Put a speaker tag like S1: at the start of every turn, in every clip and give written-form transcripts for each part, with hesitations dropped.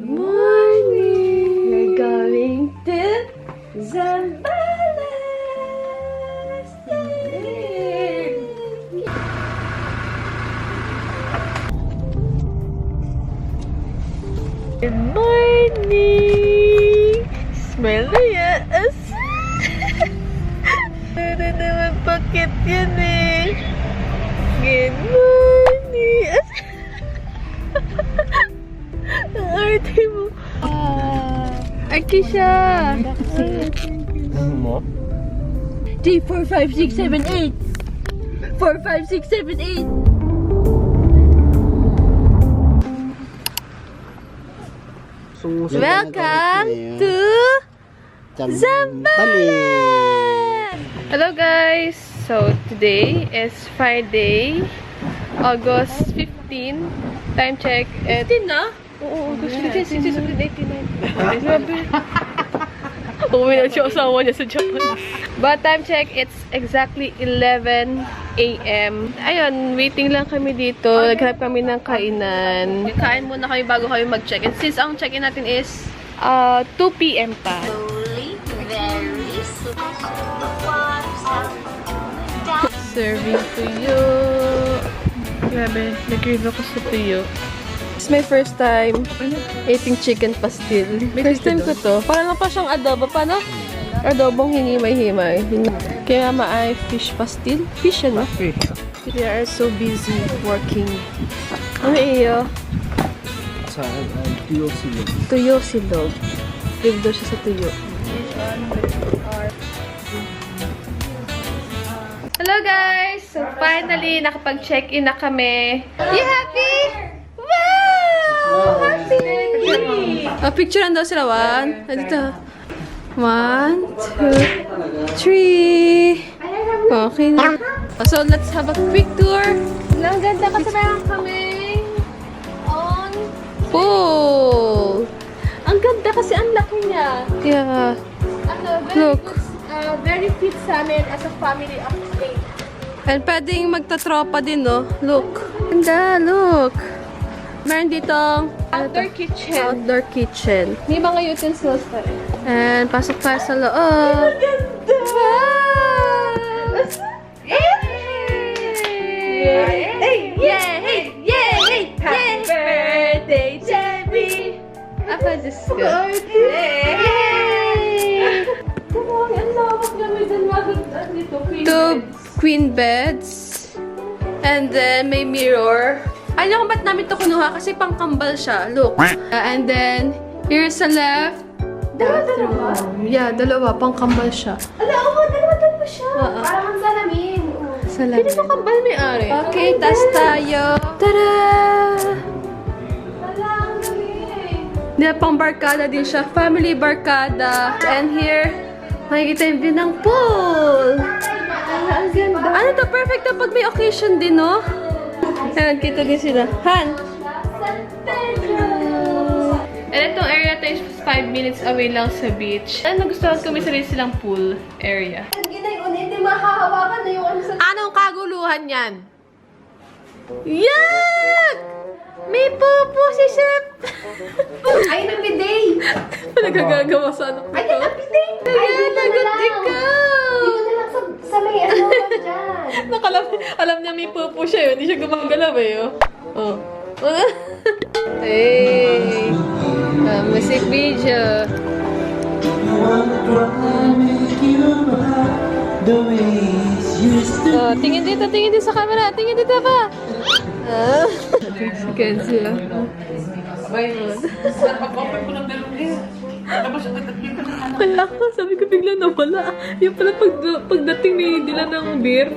S1: Good morning! We're going to Zambales! Good morning! Smell na yes! Ano naman pakit yan eh! Good morning! Ang arte mo! Arte siya!
S2: Ano mo?
S1: J, 4, 5, 6, 7, 8! 4, 5, 6, 7, 8! Welcome to Zambales! Hello guys! So today is Friday, August 15. Time check at... 15 na? Oo, August 15, 16, 17, 18, 19. Grabe. Uwi na siya asawa niya sa Japan. But time check, it's exactly 11 a.m. Ayun, waiting lang kami dito. Naghanap kami ng kainan. Kain muna kami bago kami mag-check-in. Since ang check-in natin is 2 p.m. pa.
S3: Slowly, very
S1: Serving tuyo. Grabe, nag-review ako sa tuyo. It's my first time eating chicken pastil. First time ko to. Parang lang pa siyang adobo. Paano? Adobong himay-himay. Kaya mama ay fish pastil. Fish yan, no? They are so busy working. Ano iyo?
S2: Sa tuyo silog.
S1: Tuyo silog. Live daw siya sa tuyo. Hello guys! So finally, nakapag-check-in na kami. You happy? Wow! Happy! Picture daw sila. One. Dito. 1, 2, 3. Okay na. So let's have a quick tour. Ang ganda kasi meron kami on pool. Ang ganda kasi ang laki niya. Yeah. Look. Very fit sa amin as a family of 8. And pwedeng magtatropa din, no? Look. Ganda, look. Meron ditong outdoor kitchen. Outdoor kitchen. May mga utensils pa rin. And pasok tayo sa loob. Ang ganda! Wow! Yay! Yay! Yay! Happy birthday, Chevy! Apa, Diyos ko. Yay! Ang lawak namin dyan. Magandang dito. Two queen beds. And then, may mirror. Alam ko ba't namin ito kunuha? Kasi pangkambal siya. Look. And then, here's sa left. Dalawa? Yeah, dalawa. Pangkambal siya.
S3: dalawa siya. Parang ang salamin.
S1: Salamin. Hindi mo kambal may-ari. Okay, tas tayo. Tada!
S3: Ang galing.
S1: Hindi, pang barkada din siya. Family barkada. And here, makikita yung view ng pool. Ang ganda. Ano to? Perfect to pag may occasion din, no? Ayan, kita din sila. Han! And itong area to is 5 minutes away lang sa beach. And nagustuhan ko may sarili silang pool area.
S3: Ang ginayon, hindi makahawakan na yung ano sa...
S1: Anong kaguluhan yan? Yak! May pupo si Chef!
S3: Ay, ang bidet!
S1: Nagagagawa sa ano ko
S3: Ay,
S1: to?
S3: ang bidet!
S1: Kaya lagot ikaw!
S3: Dito na lang sa may ano dyan.
S1: Alam niya may pupo siya yun. Hindi siya gumagalaw eh. Oh. Hey! Music video. Oh, tingin dito sa camera. Tingin dito pa. Kenzie. Kaya ako, sabi ko bigla nawala. Yung pala pagdating ni Dila ng beer.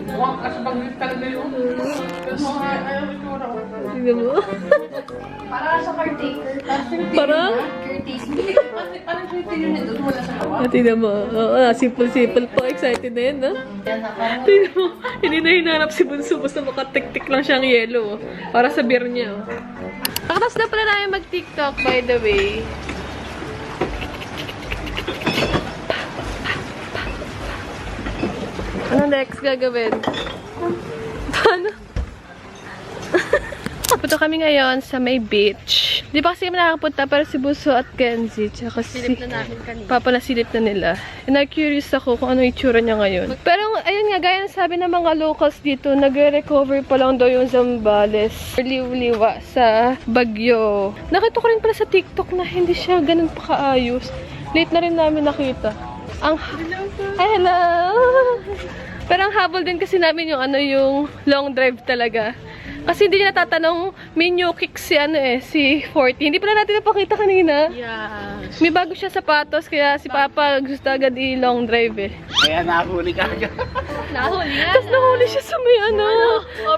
S1: Tingnan mo.
S3: Para sa caretaker.
S1: Parang?
S3: Caretaker. Parang caretaker na doon. Wala sa kawa.
S1: Tingnan mo. Simple po. Excited na yun, no? Tingnan mo. Hindi na hinanap si Bunso. Basta makatik-tik lang siyang yellow. Para sa beer niya. Nakatas na pala namin mag-TikTok, by the way. Ano next gagawin? Paano? Punta kami ngayon sa may beach. Di pa kasi kami nakakapunta, pero si Buso at Kenzie, tsaka
S3: Silip
S1: si
S3: na namin kanina.
S1: Papa nasilip na nila. Na-curious ako kung ano itsura niya ngayon. Pero ayun nga, gaya ng sabi ng mga locals dito, nagre-recover pa lang daw yung Zambales. Liw-liwa sa Bagyo. Nakita ko rin pala sa TikTok na hindi siya ganun pa kaayos. Late na rin namin nakita. Ang... Ay, hello! Pero ang habol din kasi namin yung yung long drive talaga. Kasi hindi niya natatanong menu kick si si 40. Hindi pala natin napakita kanina.
S3: Yeah.
S1: May bago siya sapatos, kaya si Papa gusto agad i-long drive eh.
S2: Kaya nahuli ka agad.
S3: Nahuli nga.
S1: Tapos nahuli siya sa may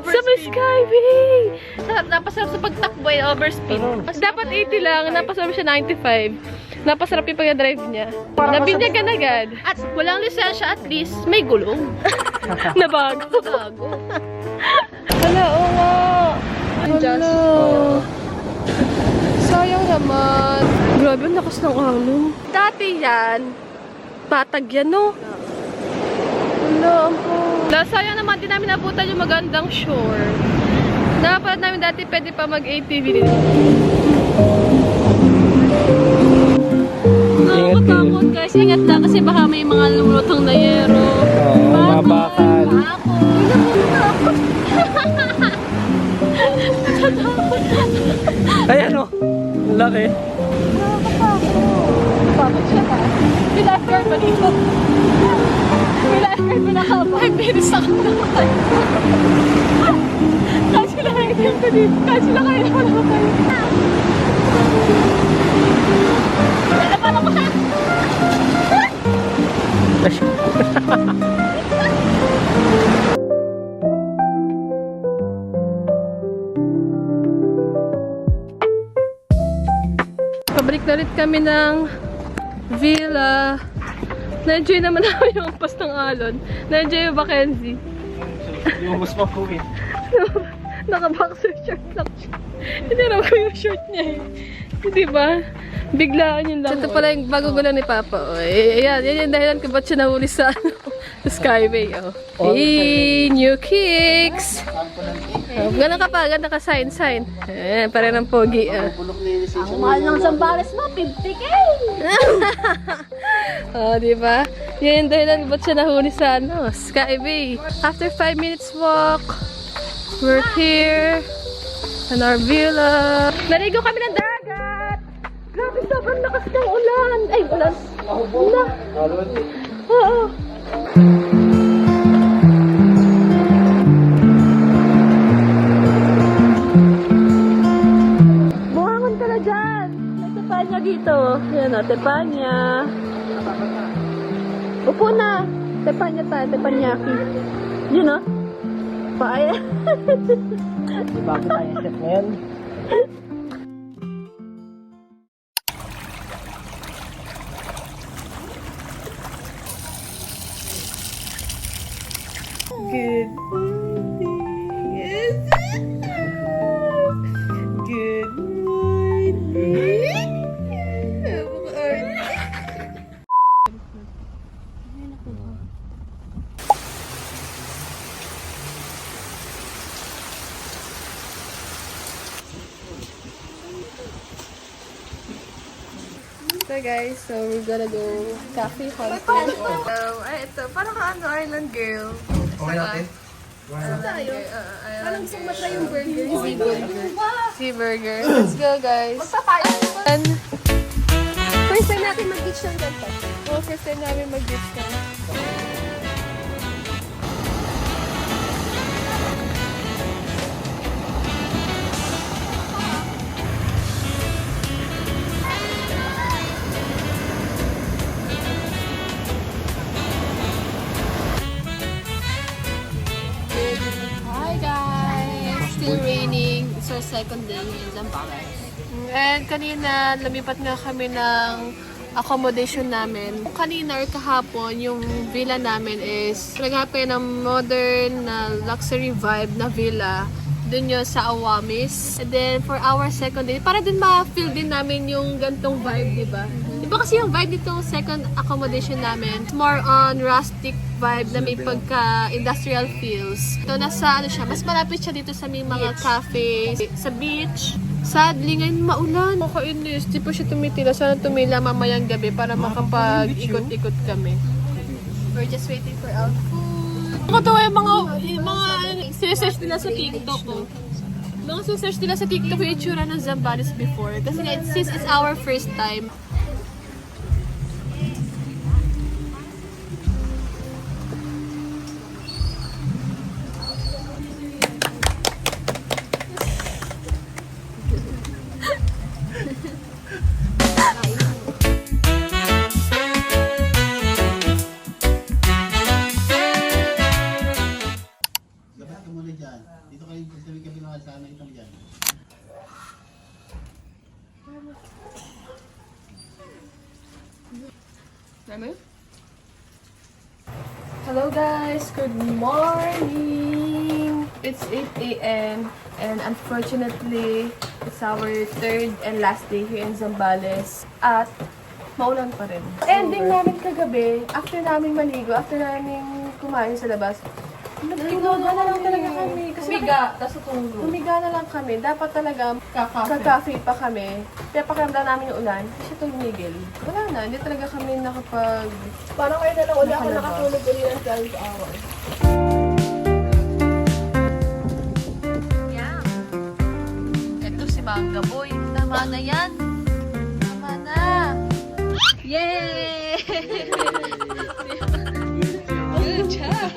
S1: sa may Skyway.
S3: Napasarap sa pagtakbo eh, overspeed.
S1: Dapat 80 lang, napasarap siya 95. Napasarap yung pag-drive niya. Nabinyagan agad.
S3: At walang lisensya, at least may gulong.
S1: Nabago.
S3: Gago.
S1: Hala, oo nga. Hala. Sayang naman. Grabe, ang lakas ng alon. Dati yan, patag yan, no? Hala, sayang naman, din namin nabutan yung magandang shore. Nakapalad namin dati, pwede pa mag-ATV dito. Nakakatakot guys, ingat lang kasi baka may mga lumulutong na yero.
S2: Oo, mabakal. Ay, ano? Laki.
S1: Bakit siya ka? May lifeguard ba dito? May lifeguard ba naka 5 minutes ako naman? Kasi lang kayo dito dito. Kasi lang kayo naman ako kayo. Nalapan ako siya! Pabalik na ulit kami ng villa. Na-enjoy naman namin yung pas ng alon. Na-enjoy ba, Kenzie?
S2: Yung mas makuwi.
S1: Naka-boxer short lang siya. Hinarap ko yung short niya eh. Di ba? Biglaan yun lang. Ito pala yung bago gulo ni Papa. Oh. Ayan, yan yung dahilan kung ba't siya nahuli sa Skyway. Oh. Hey, new kicks! Oh, ganda ka pa, ganda ka, sign. Eh, pare ng pogi.
S3: Ang mahal ng Zambales mo, 50K!
S1: Oh, di ba? Yan yung dahilan kung ba't siya nahuli sa Skyway. After 5 minutes walk, we're here in our villa. Naligo kami ng dagat! Grabe, sobrang lakas ng ulan! Ay, ulan! Ulan! Oo! Buhangon ka na dyan! May tepanya dito. Yan o, tepanya. Upo na! Tepanya tayo, tepanyaki. Yun o. Paaya.
S2: Bago tayo set ngayon.
S1: Good morning. Good morning. So guys, so we're gonna go cafe hunting. Ay, ito, parang island girl.
S2: Okay natin?
S1: Parang gusto ko matry yung burger. Sea burger. Let's go, guys. And first time natin mag-beach ng ganito. Oh, first time namin mag-beach na. Hi guys! Still raining. It's our second day in Zambales. And kanina, lumipat nga kami ng accommodation namin. Kanina or kahapon, yung villa namin is naghahapi ng modern na luxury vibe na villa. Doon yun sa Awamis. And then, for our second day, para din ma-feel din namin yung gantong vibe, di ba? Di ba kasi yung vibe nitong second accommodation namin, more on rustic vibe na may pagka-industrial feels. So, nasa ano siya, mas malapit siya dito sa may mga cafe, sa beach. Sadly, ngayon maulan. Makainis. Di pa siya tumitila. Sana tumila mamayang gabi para makapag-ikot-ikot kami. We're just waiting for our food. Nakatawa yung mga sinesearch nila sa TikTok ko. Mga sinesearch nila sa TikTok yung itsura ng Zambales before. Kasi nga, since it's our first time,
S4: Labas ka muna dyan. Dito kayo sa may kabilang kalsada kita mo dyan.
S1: hello guys, good morning! It's 8 a.m. and unfortunately, it's our third and last day here in Zambales at maulan pa rin. Ending namin kagabi, after namin maligo, after namin kumain sa labas, nagkinuga na lang talaga kami. Kasi
S3: tapos tutulog.
S1: humiga na lang kami. Dapat talaga kakafe pa kami. Kaya pakiramdam namin yung ulan, kasi tumigil. Wala na, hindi talaga kami nakapag... Parang kayo na lang uli ako nakatulog ulit ng 12 hours.
S3: Yeah. Ito si Manga Boy. Tama na yan. Tama na. Yay! Good job.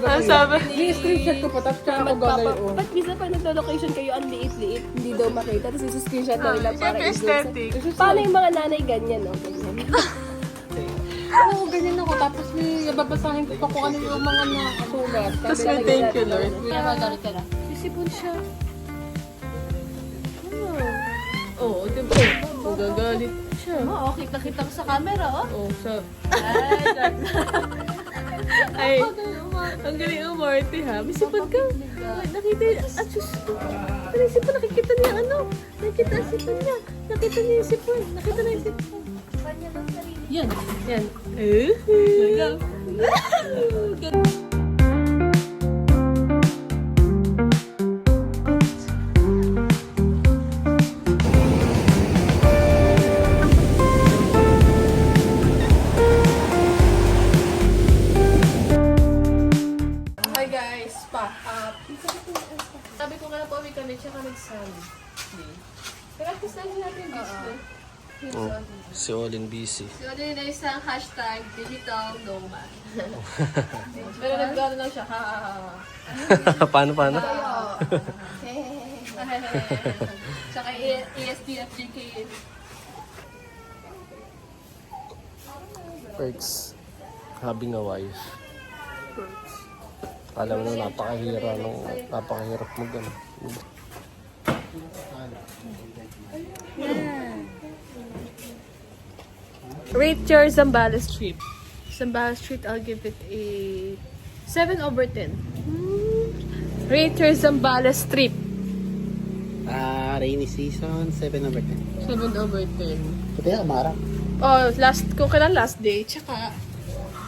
S1: Ano sabi?
S2: I-screenshot ko pa, tapos kaya ako gagawin.
S5: Ba't minsan pa naglo-location kayo ang liit-liit, hindi daw makita, tapos isi-screenshot na nila para
S1: Siyempre aesthetic.
S5: Paano yung mga nanay ganyan, no? Ganyan.
S2: Oo, ganyan ako. Tapos may babasahin ko pa kung ano yung mga nakasulat.
S1: Tapos may thank you, Lord.
S3: Kaya magalit ka na.
S1: Sisipon siya. Oo, diba? Magagalit siya.
S3: Oo, kita-kita ko sa camera, oh.
S1: Oo, sa...
S3: Ay,
S1: Ay, ang galing umarte ha. May sipon ka. Ay, nakita niya. At sus. Ano yung sipon? Nakikita niya ano? Nakita ang sipon niya. Nakita niya yung sipon. Nakita na yung sipon.
S3: yan.
S1: Yan. Hi guys, sabi ko nga na pauwi kami, tsaka nag-Sunday. Practice lang natin business.
S6: Si Olin busy.
S1: So, ano yun na isang hashtag digital nomad. Pero nag-gano lang siya, ha.
S6: paano?
S1: Tsaka ESTFGK.
S6: Perks. Having a wife. Alam mo, napakahirap mo gano'n.
S1: Rate your Zambales trip. Zambales trip, I'll give it a 7/10. Rate your Zambales trip.
S4: Rainy season, 7/10.
S1: 7/10.
S4: Pati ka, Mara.
S1: Oh, kung kailan last day, tsaka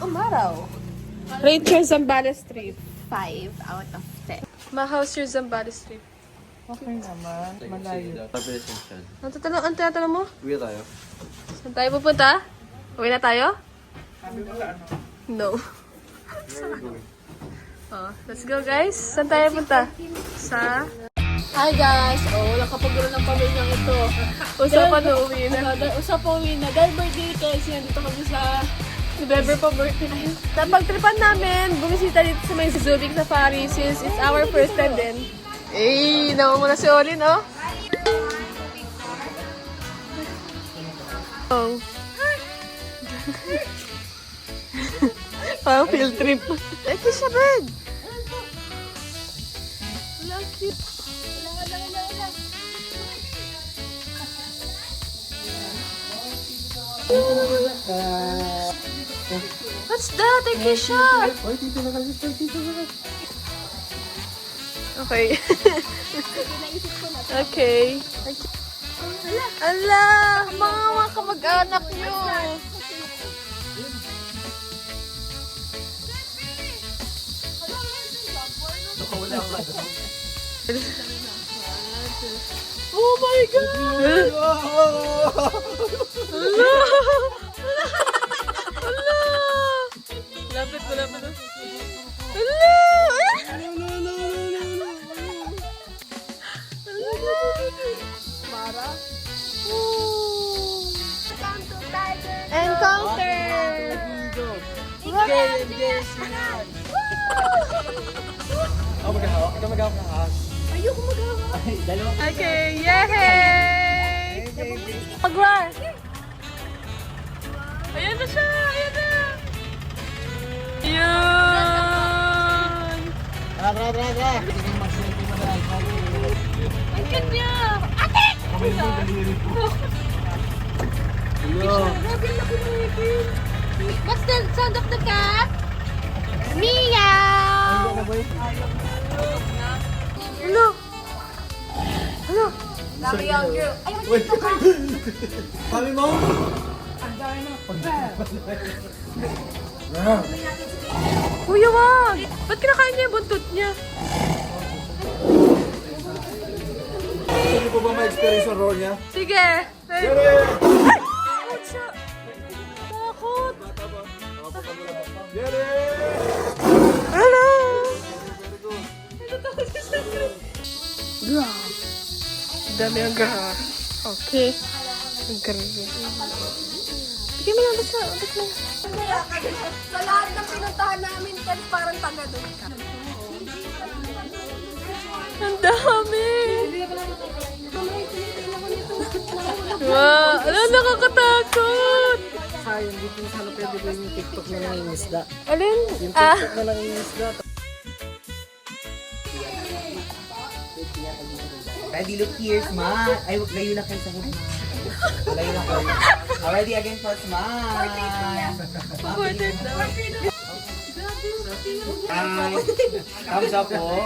S1: umaraw. Rate your Zambales trip.
S3: 5 out of 10.
S1: Ma, how's your Zambales trip?
S2: Okay naman, malayo.
S1: Ang tatanong mo?
S6: Uwi tayo.
S1: Saan tayo pupunta? Uwi na tayo? No. Oh, let's go guys. Saan tayo punta? Sa... Hi guys! Oh, nakapagulo ng pamilyang ito. Usapan na uwi na.
S5: Usapan uwi na. Dahil birthday kasi nandito kami sa...
S1: November pa birthday. Napagtripan namin, bumisita dito sa may Subic Safari since it's our first time din. Eh, naman mo na si Olin, oh. Oh. Parang field trip. Ito siya, bird. What's that? Ay, Keisha! Okay. Okay. Ala! Mga kamag-anak nyo! Oh my God! Hala! Hala! Lapit mo, lapit mo. Hala! Mara? Encounter! Okay, yay! Pag-roar! Ayan na siya! Ayan na! Yun! Ang cute niya! Ate! What's the sound of the cat? Meow! Hello! Hello!
S4: Kami mo?
S1: Kuya, wag! Ba't kinakain niya yung buntot niya?
S4: Hindi po ba ma-experience ang roll niya?
S1: Sige! Ay! Takot siya! Takot! Hello! Natatakot siya sa akin. Dami ang graha. Okay. Ang graha. Sige mo lang, basta.
S5: Sa lahat ng pinuntahan namin, Ted, parang taga doon ka.
S1: Ang dami! Wow! Ano, nakakatakot!
S2: Sayang, dito na sana pwede ba yung TikTok na nangingisda?
S1: Alin?
S2: Yung TikTok na nangingisda.
S7: Ready, look here, smile. Ay, wag layo lang kayo sa huli. Layo lang kayo. Already again for smile.
S1: Supported daw.
S7: Hi. Thumbs up po.